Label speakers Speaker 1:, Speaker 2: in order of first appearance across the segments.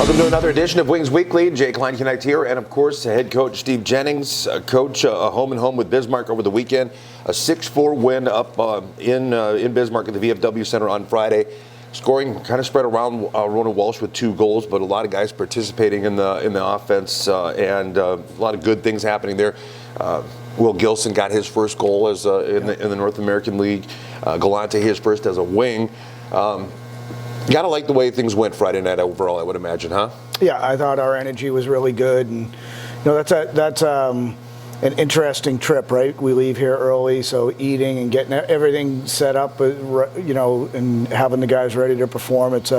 Speaker 1: Welcome to another edition of Wings Weekly. Jay Klein-Connect here, and of course, head coach Steve Jennings. Coach, home and home with Bismarck over the weekend. A 6-4 win up in Bismarck at the VFW Center on Friday. Scoring kind of spread around Ronan Walsh with 2 goals, but a lot of guys participating in the offense and a lot of good things happening there. Will Gilson got his first goal as in the North American League. Galante his first as a wing. You got to like the way things went Friday night overall, I would imagine, huh?
Speaker 2: Yeah, I thought our energy was really good, and that's an interesting trip, right? We leave here early, so eating and getting everything set up, and having the guys ready to perform. It's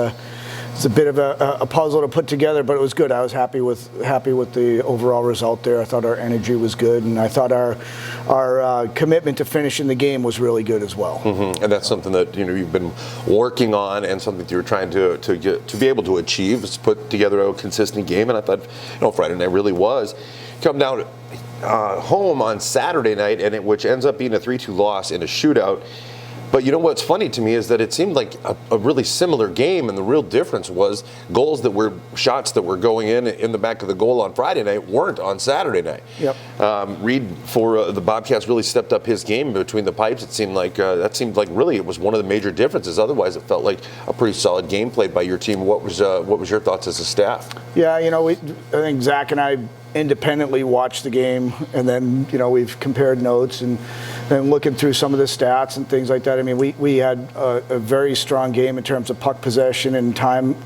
Speaker 2: a bit of a puzzle to put together, but it was good. I was happy with the overall result there. I thought our energy was good, and I thought our commitment to finishing the game was really good as well.
Speaker 1: Mm-hmm. And that's something that you've been working on, and something that you're trying to be able to achieve, is put together a consistent game. And I thought Friday night really was. Come down home on Saturday night, which ends up being a 3-2 loss in a shootout. But what's funny to me is that it seemed like a really similar game, and the real difference was shots that were going in the back of the goal on Friday night weren't on Saturday night.
Speaker 2: Yep.
Speaker 1: Reed for the Bobcats really stepped up his game between the pipes. It seemed like really it was one of the major differences. Otherwise, it felt like a pretty solid game played by your team. What was your thoughts as a staff?
Speaker 2: Yeah, I think Zach and I independently watched the game, and then we've compared notes and looking through some of the stats and things like that. I mean, we had a very strong game in terms of puck possession and time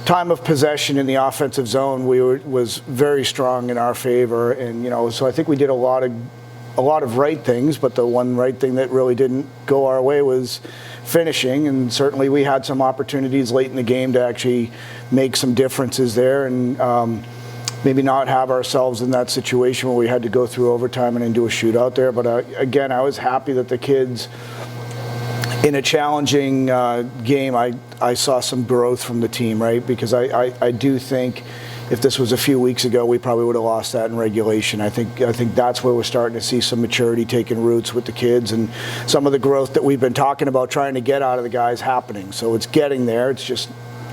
Speaker 2: of possession in the offensive zone. Was very strong in our favor, and so I think we did a lot of right things, but the one right thing that really didn't go our way was finishing, and certainly we had some opportunities late in the game to actually make some differences there, and maybe not have ourselves in that situation where we had to go through overtime and then do a shootout there. But again, I was happy that the kids, in a challenging game, I saw some growth from the team, right? Because I do think if this was a few weeks ago, we probably would have lost that in regulation. I think that's where we're starting to see some maturity taking roots with the kids, and some of the growth that we've been talking about trying to get out of the guys happening. So it's getting there. It's just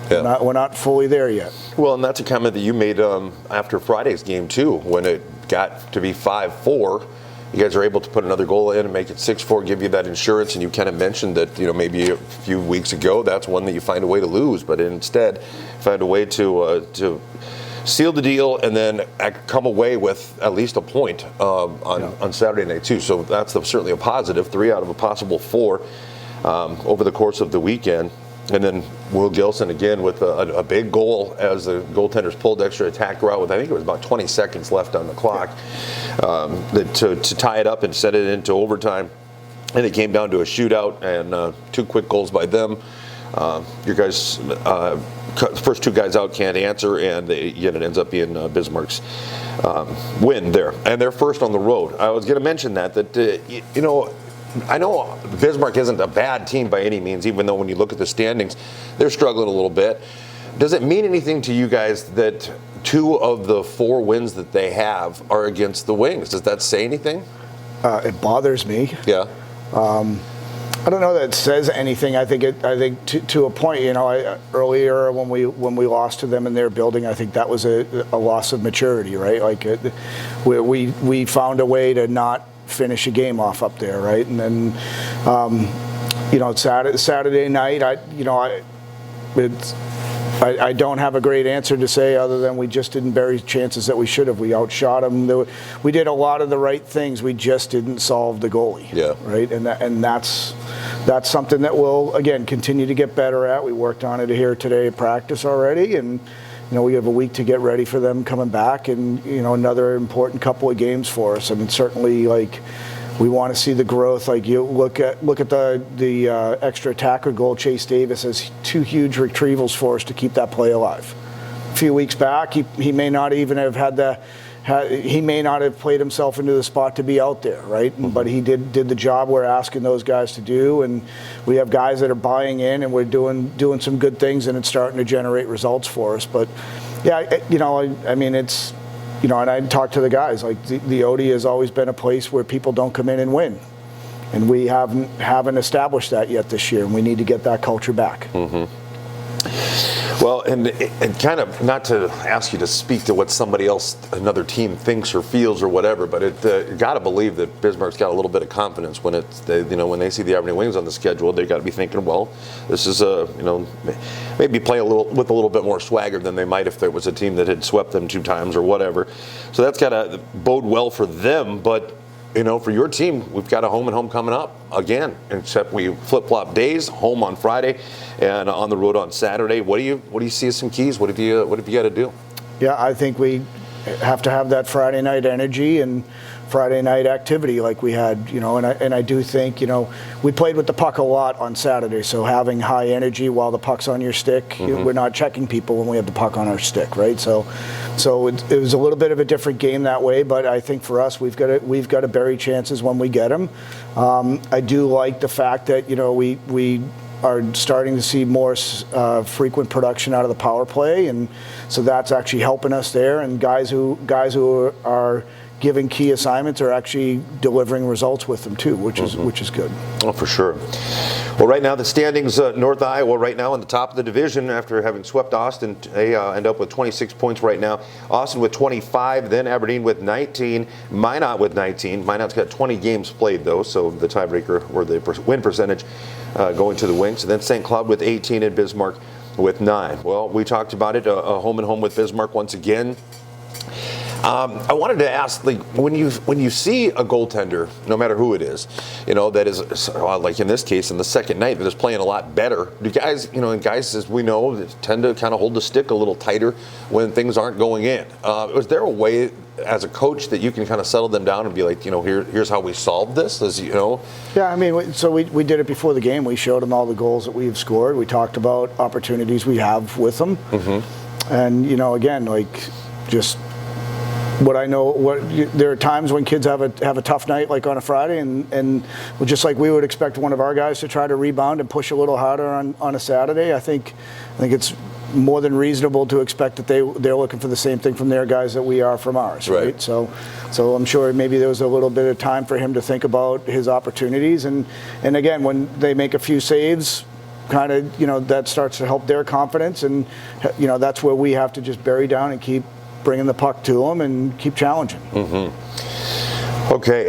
Speaker 2: we're not fully there yet.
Speaker 1: Well, and that's a comment that you made after Friday's game too, when it got to be 5-4. You guys are able to put another goal in and make it 6-4, give you that insurance. And you kind of mentioned that maybe a few weeks ago that's one that you find a way to lose, but instead find a way to seal the deal and then come away with at least a point on Saturday night too. So that's certainly a positive. 3 out of a possible 4 over the course of the weekend. And then Will Gilson again with a big goal as the goaltenders pulled extra attack route with, I think it was about 20 seconds left on the clock, to tie it up and set it into overtime. And it came down to a shootout and 2 quick goals by them. Your guys, first 2 guys out can't answer, and it ends up being Bismarck's win there. And they're first on the road. I was going to mention that I know Bismarck isn't a bad team by any means, even though when you look at the standings, they're struggling a little bit. Does it mean anything to you guys that 2 of the 4 wins that they have are against the Wings? Does that say anything?
Speaker 2: It bothers me.
Speaker 1: Yeah.
Speaker 2: I don't know that it says anything. I think to a point. Earlier when we lost to them in their building, I think that was a loss of maturity, right? Like we found a way to not finish a game off up there, right? And then Saturday night, I don't have a great answer to say other than we just didn't bury chances that we should have. We outshot them. We did a lot of the right things. We just didn't solve the goalie.
Speaker 1: Yeah.
Speaker 2: Right. And that's something that we'll again continue to get better at. We worked on it here today at practice already, and we have a week to get ready for them coming back, and another important couple of games for us. I mean, certainly we want to see the growth. Like you look at the extra attacker goal. Chase Davis has 2 huge retrievals for us to keep that play alive. A few weeks back, he may not even have he may not have played himself into the spot to be out there, right? Mm-hmm. But he did the job we're asking those guys to do, and we have guys that are buying in, and we're doing some good things, and it's starting to generate results for us. But yeah, I mean, it's and I talk to the guys, like the OD has always been a place where people don't come in and win, and we haven't established that yet this year, and we need to get that culture back.
Speaker 1: Mm-hmm. Well, and kind of not to ask you to speak to what somebody else, another team thinks or feels or whatever, but you got to believe that Bismarck's got a little bit of confidence when when they see the Aberdeen Wings on the schedule. They got to be thinking, well, this is maybe play with a little bit more swagger than they might if there was a team that had swept them 2 times or whatever. So that's got to bode well for them, but. For your team, we've got a home and home coming up again, except we flip-flop days, home on Friday and on the road on Saturday. What do you see as some keys? What have you got to do?
Speaker 2: Yeah, I think we have to have that Friday night energy and Friday night activity like we had, and I do think, we played with the puck a lot on Saturday, so having high energy while the puck's on your stick, we're not checking people when we have the puck on our stick, right? So it was a little bit of a different game that way, but I think for us, we've got to bury chances when we get them. I do like the fact that, we are starting to see more frequent production out of the power play, and so that's actually helping us there. And guys who are giving key assignments are actually delivering results with them too, which is good.
Speaker 1: Oh, for sure. Well, right now the standings, North Iowa right now on the top of the division after having swept Austin. They end up with 26 points right now. Austin with 25, then Aberdeen with 19, Minot with 19. Minot's got 20 games played though, so the tiebreaker or the win percentage going to the Wings. And then St. Cloud with 18 and Bismarck with 9. Well, we talked about it, a home and home with Bismarck once again. I wanted to ask, when you see a goaltender, no matter who it is, that is, like in this case, in the second night, that is playing a lot better. Do guys, and guys, as we know, tend to kind of hold the stick a little tighter when things aren't going in. Was there a way, as a coach, that you can kind of settle them down and be like, here's how we solved this, as you know? Yeah,
Speaker 2: I mean, so we did it before the game. We showed them all the goals that we've scored. We talked about opportunities we have with them, and again, just. What I know, there are times when kids have a tough night, like on a Friday, and just like we would expect one of our guys to try to rebound and push a little harder on a Saturday. I think it's more than reasonable to expect that they're looking for the same thing from their guys that we are from ours, right? So I'm sure maybe there was a little bit of time for him to think about his opportunities, and again, when they make a few saves, kind of that starts to help their confidence, and that's where we have to just bury down and keep bringing the puck to them and keep challenging.
Speaker 1: Okay.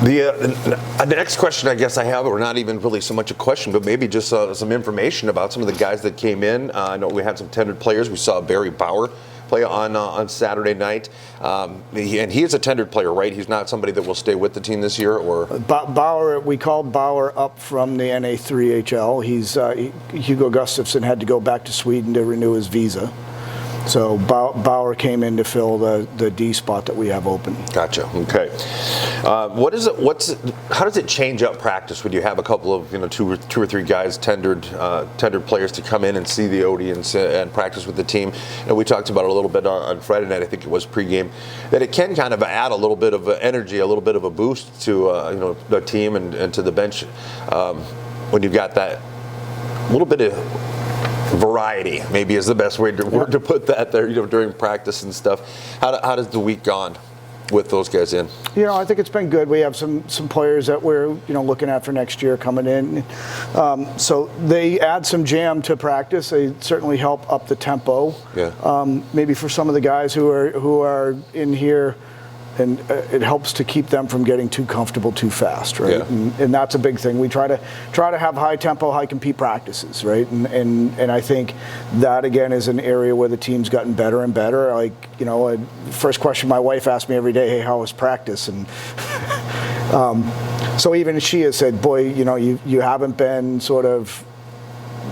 Speaker 1: The next question I guess I have, or not even really so much a question, but maybe just some information about some of the guys that came in. I know we had some tendered players. We saw Barry Bauer play on Saturday night. And he is a tendered player, right? He's not somebody that will stay with the team this year, or
Speaker 2: Bauer. We called Bauer up from the NA3HL. Hugo Gustafsson had to go back to Sweden to renew his visa. So Bauer came in to fill the D spot that we have open.
Speaker 1: Gotcha. Okay. How does it change up practice when you have a couple of two or three guys tendered players to come in and see the audience and practice with the team? We talked about it a little bit on Friday night. I think it was pregame, that it can kind of add a little bit of energy, a little bit of a boost to the team and to the bench when you've got that little bit of variety, maybe is the best word to put that there, during practice and stuff. How does the week gone with those guys in?
Speaker 2: I think it's been good. We have some players that we're looking at for next year coming in. So they add some jam to practice. They certainly help up the tempo. Yeah. Maybe for some of the guys who are in here, and it helps to keep them from getting too comfortable too fast, right? Yeah. And that's a big thing. We try to have high tempo, high compete practices, right? And I think that again is an area where the team's gotten better and better. First question my wife asked me every day, hey, how was practice? And so even she has said, boy, you haven't been sort of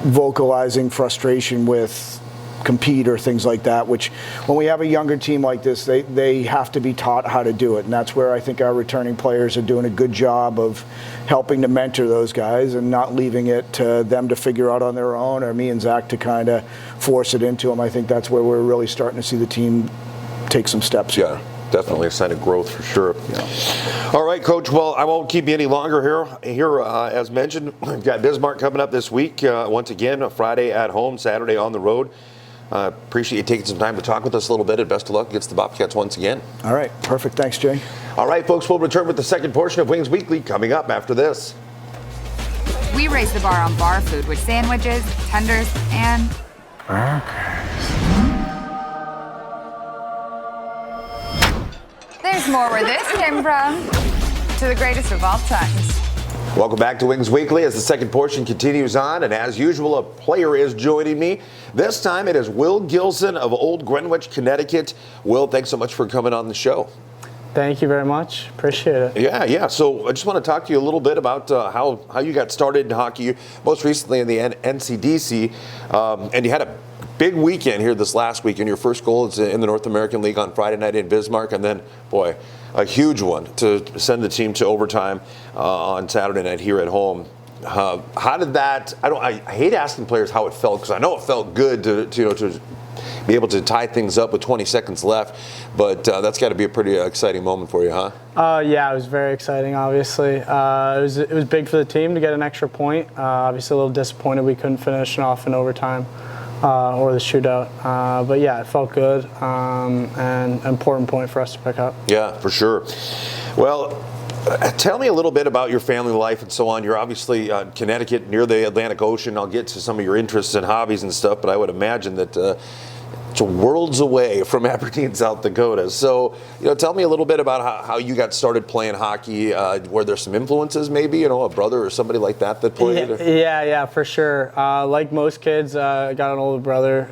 Speaker 2: vocalizing frustration with compete or things like that, which when we have a younger team like this, they have to be taught how to do it. And that's where I think our returning players are doing a good job of helping to mentor those guys and not leaving it to them to figure out on their own, or me and Zach to kind of force it into them. I think that's where we're really starting to see the team take some steps.
Speaker 1: Yeah. Definitely a sign of growth for sure. Yeah. All right, Coach. Well, I won't keep you any longer here. As mentioned, we've got Bismarck coming up this week. Once again, Friday at home, Saturday on the road. Appreciate you taking some time to talk with us a little bit, and best of luck against the Bobcats once again.
Speaker 2: All right. Perfect. Thanks, Jay.
Speaker 1: All right, folks. We'll return with the second portion of Wings Weekly coming up after this.
Speaker 3: We raise the bar on bar food with sandwiches, tenders, and There's more where this came from. To the greatest of all times.
Speaker 1: Welcome back to Wings Weekly as the second portion continues on, and as usual, a player is joining me. This time it is Will Gilson of Old Greenwich, Connecticut. Will, thanks so much for coming on the show.
Speaker 4: Thank you very much. Appreciate it.
Speaker 1: Yeah. So I just want to talk to you a little bit about how you got started in hockey, most recently in the NCDC, and you had a big weekend here this last week, and your first goal is in the North American League on Friday night in Bismarck, and then, boy, a huge one to send the team to overtime on Saturday night here at home. How did that? I hate asking players how it felt, because I know it felt good to be able to tie things up with 20 seconds left, but that's got to be a pretty exciting moment for you, huh?
Speaker 4: Yeah, it was very exciting. Obviously, it was big for the team to get an extra point. Obviously, a little disappointed we couldn't finish it off in overtime. Or the shootout. But yeah, it felt good, and an important point for us to pick up.
Speaker 1: Yeah, for sure. Well, tell me a little bit about your family life and so on. You're obviously Connecticut, near the Atlantic Ocean. I'll get to some of your interests and hobbies and stuff, but I would imagine that it's worlds away from Aberdeen, South Dakota. So, tell me a little bit about how you got started playing hockey. Were there some influences, maybe, a brother or somebody like that played?
Speaker 4: Yeah, for sure. Like most kids, I got an older brother,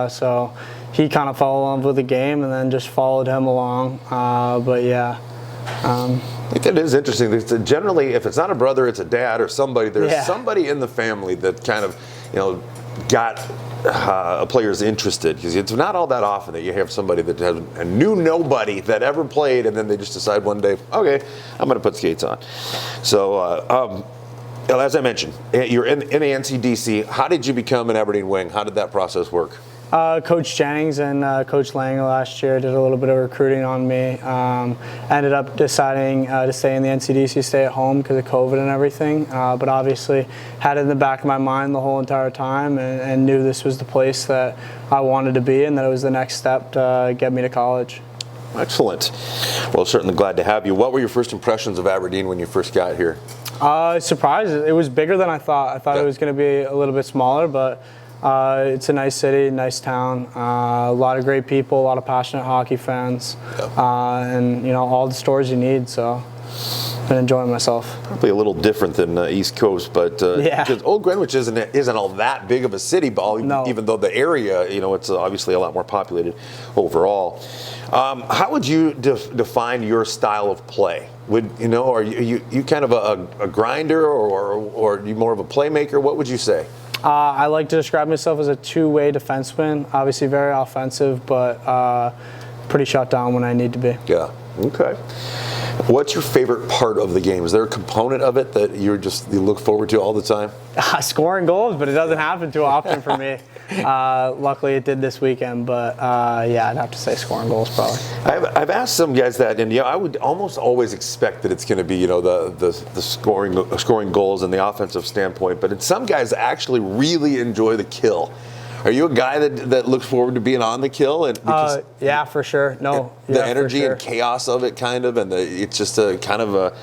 Speaker 4: so he kind of fell in love with the game and then just followed him along. But yeah.
Speaker 1: I think that is interesting. Generally, if it's not a brother, it's a dad or somebody. There's somebody in the family that kind of, got a player's interested, because it's not all that often that you have somebody that knew nobody that ever played, and then they just decide one day, okay, I'm going to put skates on. So, as I mentioned, you're in the NCDC. How did you become an Aberdeen Wing? How did that process work?
Speaker 4: Coach Jennings and Coach Lang last year did a little bit of recruiting on me. Ended up deciding to stay in the NCDC, stay at home because of COVID and everything. But obviously had it in the back of my mind the whole entire time, and knew this was the place that I wanted to be, and that it was the next step to get me to college.
Speaker 1: Excellent. Well, certainly glad to have you. What were your first impressions of Aberdeen when you first got here?
Speaker 4: Surprised. It was bigger than I thought. I thought it was going to be a little bit smaller, but it's a nice city, nice town, a lot of great people, a lot of passionate hockey fans, and all the stores you need. So I've been enjoying myself. Probably
Speaker 1: a little different than East Coast, but because Old Greenwich isn't all that big of a city, even though the area, it's obviously a lot more populated overall. How would you define your style of play? Are you kind of a grinder, or are you more of a playmaker? What would you say?
Speaker 4: I like to describe myself as a two-way defenseman. Obviously very offensive, but pretty shut down when I need to be.
Speaker 1: Yeah. Okay. What's your favorite part of the game? Is there a component of it that you look forward to all the time?
Speaker 4: Scoring goals, but it doesn't happen too often for me. Luckily, it did this weekend, but yeah, I'd have to say scoring goals probably.
Speaker 1: I've asked some guys that, and I would almost always expect that it's going to be the scoring goals and the offensive standpoint, but some guys actually really enjoy the kill. Are you a guy that looks forward to being on the kill?
Speaker 4: Yeah, for sure.
Speaker 1: The energy and chaos of it, kind of, and it's just a kind of an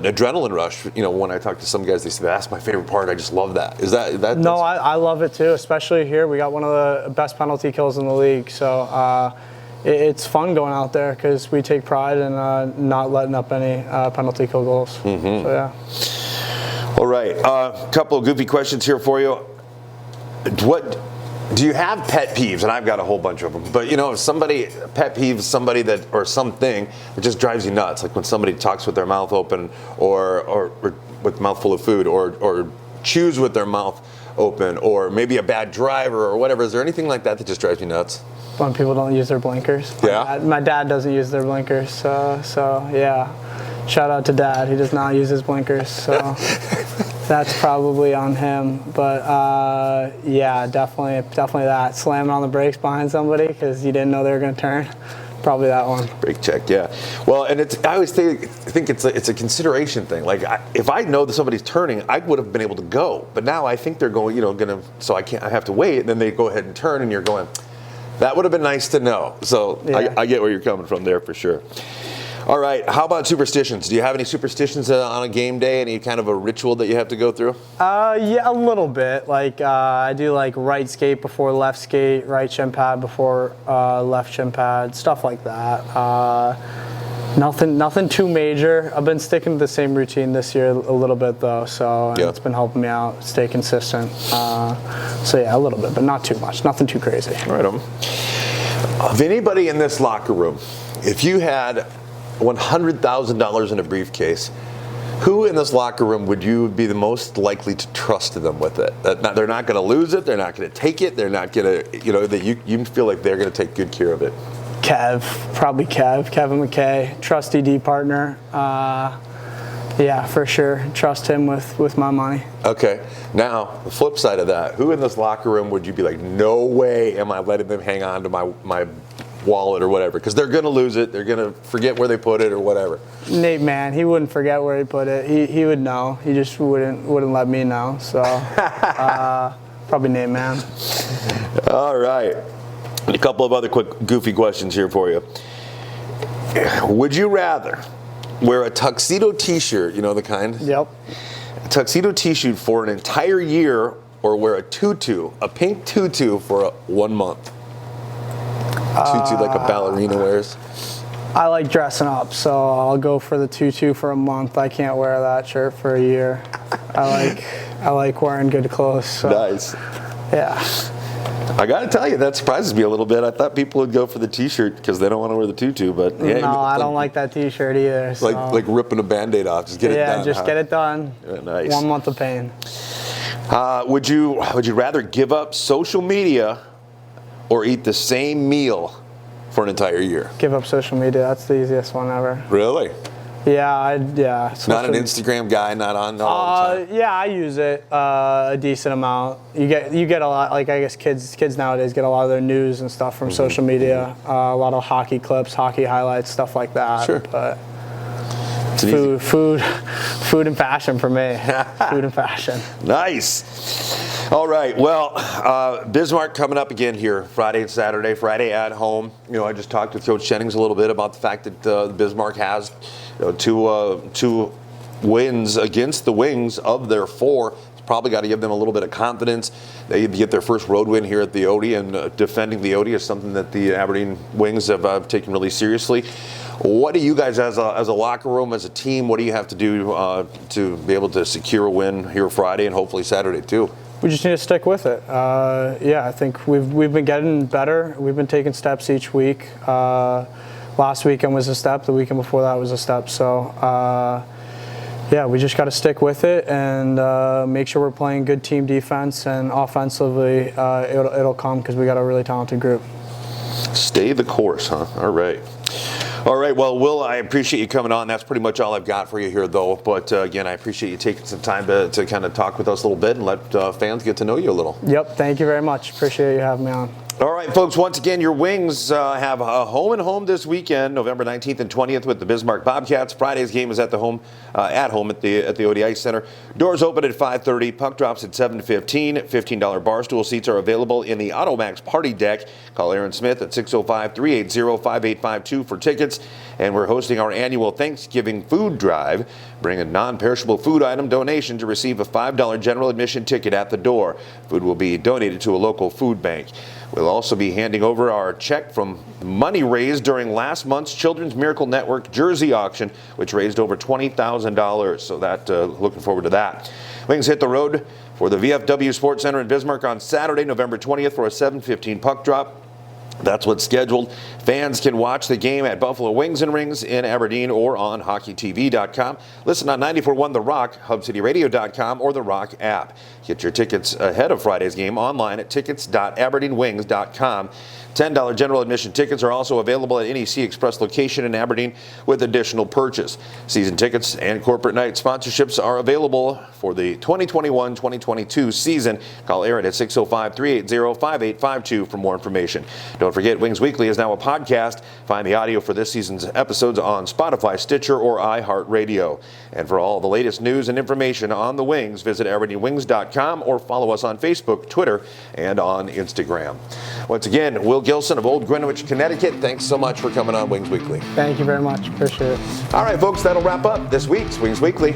Speaker 1: adrenaline rush. When I talk to some guys, they say that's my favorite part. I just love that. Is that?
Speaker 4: No, I love it too. Especially here, we got one of the best penalty kills in the league. So it's fun going out there because we take pride in not letting up any penalty kill goals. Mm-hmm. So yeah.
Speaker 1: All right, a couple of goofy questions here for you. What do you have pet peeves? And I've got a whole bunch of them. But if pet peeves, somebody or something that just drives you nuts, like when somebody talks with their mouth open, or with mouth full of food, or chews with their mouth open, or maybe a bad driver or whatever. Is there anything like that just drives you nuts?
Speaker 4: When people don't use their blinkers.
Speaker 1: Yeah.
Speaker 4: My dad doesn't use their blinkers, so yeah. Shout out to Dad. He does not use his blinkers, so that's probably on him. But yeah, definitely that. Slamming on the brakes behind somebody because you didn't know they were going to turn. Probably that one.
Speaker 1: Brake check, yeah. Well, and I always think it's a consideration thing. Like if I know that somebody's turning, I would have been able to go. But now I think they're going, so I have to wait. And then they go ahead and turn, and you're going, that would have been nice to know. So yeah. I get where you're coming from there for sure. All right. How about superstitions? Do you have any superstitions on a game day? Any kind of a ritual that you have to go through?
Speaker 4: Yeah, a little bit. Like I do like right skate before left skate, right shin pad before left shin pad, stuff like that. Nothing too major. I've been sticking to the same routine this year a little bit though, so it's been helping me out, stay consistent. So yeah, a little bit, but not too much. Nothing too crazy.
Speaker 1: All right. Of anybody in this locker room, if you had $100,000 in a briefcase, who in this locker room would you be the most likely to trust them with it? That they're not going to lose it, they're not going to take it, they're not going to, that you feel like they're going to take good care of it.
Speaker 4: Kevin McKay, trusty D partner. Yeah, for sure. Trust him with my money.
Speaker 1: Okay. Now, the flip side of that, who in this locker room would you be like, no way am I letting them hang on to my wallet or whatever? Because they're going to lose it. They're going to forget where they put it or whatever.
Speaker 4: Nate Mann, he wouldn't forget where he put it. He would know. He just wouldn't let me know. So probably Nate Mann.
Speaker 1: All right. A couple of other quick goofy questions here for you. Would you rather wear a tuxedo t-shirt, you know the kind?
Speaker 4: Yep.
Speaker 1: A tuxedo t-shirt for an entire year, or wear a tutu, a pink tutu for 1 month? Tutu like a ballerina wears?
Speaker 4: I like dressing up, so I'll go for the tutu for a month. I can't wear that shirt for a year. I like wearing good clothes. So.
Speaker 1: Nice.
Speaker 4: Yeah.
Speaker 1: I got to tell you, that surprises me a little bit. I thought people would go for the T-shirt because they don't want to wear the tutu, but yeah,
Speaker 4: no, I don't like that T-shirt either. So.
Speaker 1: Like ripping a Band-Aid off, just get it done.
Speaker 4: Yeah, just get it done.
Speaker 1: Yeah, nice.
Speaker 4: 1 month of pain.
Speaker 1: Would you rather give up social media or eat the same meal for an entire year?
Speaker 4: Give up social media. That's the easiest one ever.
Speaker 1: Really?
Speaker 4: Yeah.
Speaker 1: Not an Instagram guy, not on all the time.
Speaker 4: Yeah, I use it a decent amount. You get a lot. Like I guess kids nowadays get a lot of their news and stuff from social media. A lot of hockey clips, hockey highlights, stuff like that.
Speaker 1: Sure.
Speaker 4: But food and fashion for me. Food and fashion.
Speaker 1: Nice. All right. Well, Bismarck coming up again here Friday and Saturday. Friday at home. I just talked with Coach Jennings a little bit about the fact that Bismarck has two wins against the Wings of their 4. It's probably got to give them a little bit of confidence. They get their first road win here at the Odie, and defending the Odie is something that the Aberdeen Wings have taken really seriously. What do you guys, as a locker room, as a team, what do you have to do to be able to secure a win here Friday and hopefully Saturday too?
Speaker 4: We just need to stick with it. I think we've been getting better. We've been taking steps each week. Last weekend was a step. The weekend before that was a step. So, we just got to stick with it and make sure we're playing good team defense, and offensively it'll come because we got a really talented group. Stay
Speaker 1: the course, huh? All right. All right, well, Will, I appreciate you coming on. That's pretty much all I've got for you here, though. But, again, I appreciate you taking some time to kind of talk with us a little bit and let fans get to know you a little.
Speaker 4: Yep, thank you very much. Appreciate you having me on.
Speaker 1: All right, folks, once again, your Wings have a home this weekend, November 19th and 20th with the Bismarck Bobcats. Friday's game is at home at the Odie Ice Center. Doors open at 5:30, puck drops at 7:15. $15 barstool seats are available in the AutoMax Party Deck. Call Aaron Smith at 605-380-5852 for tickets. And we're hosting our annual Thanksgiving food drive. Bring a non-perishable food item donation to receive a $5 general admission ticket at the door. Food will be donated to a local food bank. We'll also be handing over our check from money raised during last month's Children's Miracle Network jersey auction, which raised over $20,000. So looking forward to that. Wings hit the road for the VFW Sports Center in Bismarck on Saturday, November 20th for a 7:15 puck drop. That's what's scheduled. Fans can watch the game at Buffalo Wings and Rings in Aberdeen or on HockeyTV.com. Listen on 94.1 The Rock, HubCityRadio.com, or the Rock app. Get your tickets ahead of Friday's game online at tickets.aberdeenwings.com. $10 general admission tickets are also available at any Sea Express location in Aberdeen with additional purchase. Season tickets and corporate night sponsorships are available for the 2021-2022 season. Call Aaron at 605-380-5852 for more information. Don't forget, Wings Weekly is now a podcast. Find the audio for this season's episodes on Spotify, Stitcher, or iHeartRadio. And for all the latest news and information on the Wings, visit AberdeenWings.com or follow us on Facebook, Twitter, and on Instagram. Once again, Will Gilson of Old Greenwich, Connecticut, thanks so much for coming on Wings Weekly.
Speaker 4: Thank you very much. Appreciate it.
Speaker 1: All right, folks, that'll wrap up this week's Wings Weekly.